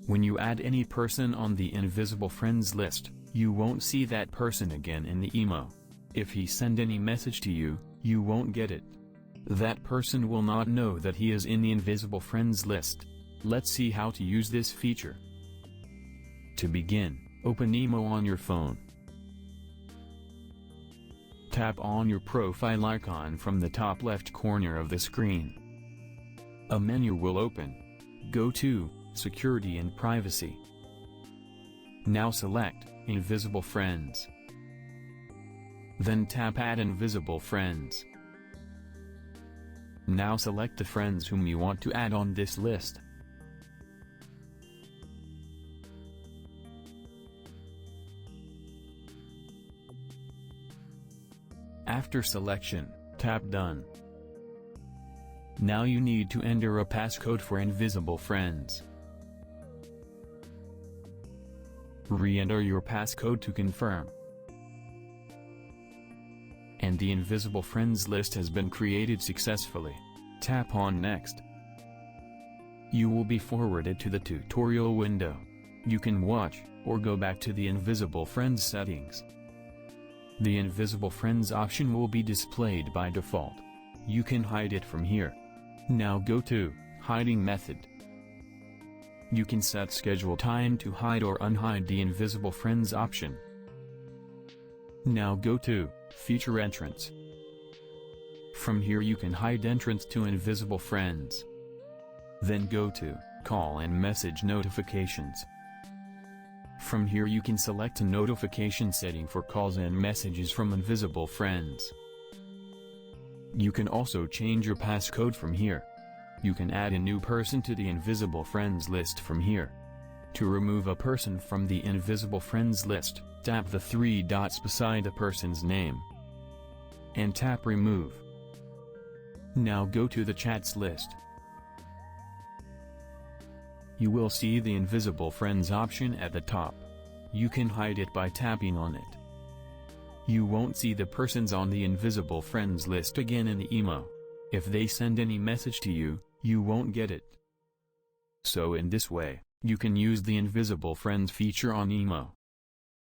When you add any person on the invisible friends list, you won't see that person again in the emo. If he send any message to you, you won't get it. That person will not know that he is in the invisible friends list. Let's see how to use this feature. To begin, open emo on your phone. Tap on your profile icon from the top left corner of the screen. A menu will open. Go to Security and Privacy. Now select Invisible Friends. Then tap Add Invisible Friends. Now select the friends whom you want to add on this list. After selection, tap Done. Now you need to enter a passcode for invisible friends. Re-enter your passcode to confirm. And the invisible friends list has been created successfully. Tap on Next. You will be forwarded to the tutorial window. You can watch, or go back to the invisible friends settings. The invisible friends option will be displayed by default. You can hide it from here. Now go to Hiding Method. You can set schedule time to hide or unhide the invisible friends option. Now go to Feature Entrance. From here you can hide entrance to invisible friends. Then go to Call and Message Notifications. From here you can select a notification setting for calls and messages from invisible friends. You can also change your passcode from here. You can add a new person to the invisible friends list from here. To remove a person from the invisible friends list, tap the three dots beside the person's name and tap Remove. Now go to the chats list. You will see the invisible friends option at the top. You can hide it by tapping on it. You won't see the persons on the invisible friends list again in the emo. If they send any message to you, you won't get it. So in this way, you can use the invisible friends feature on emo.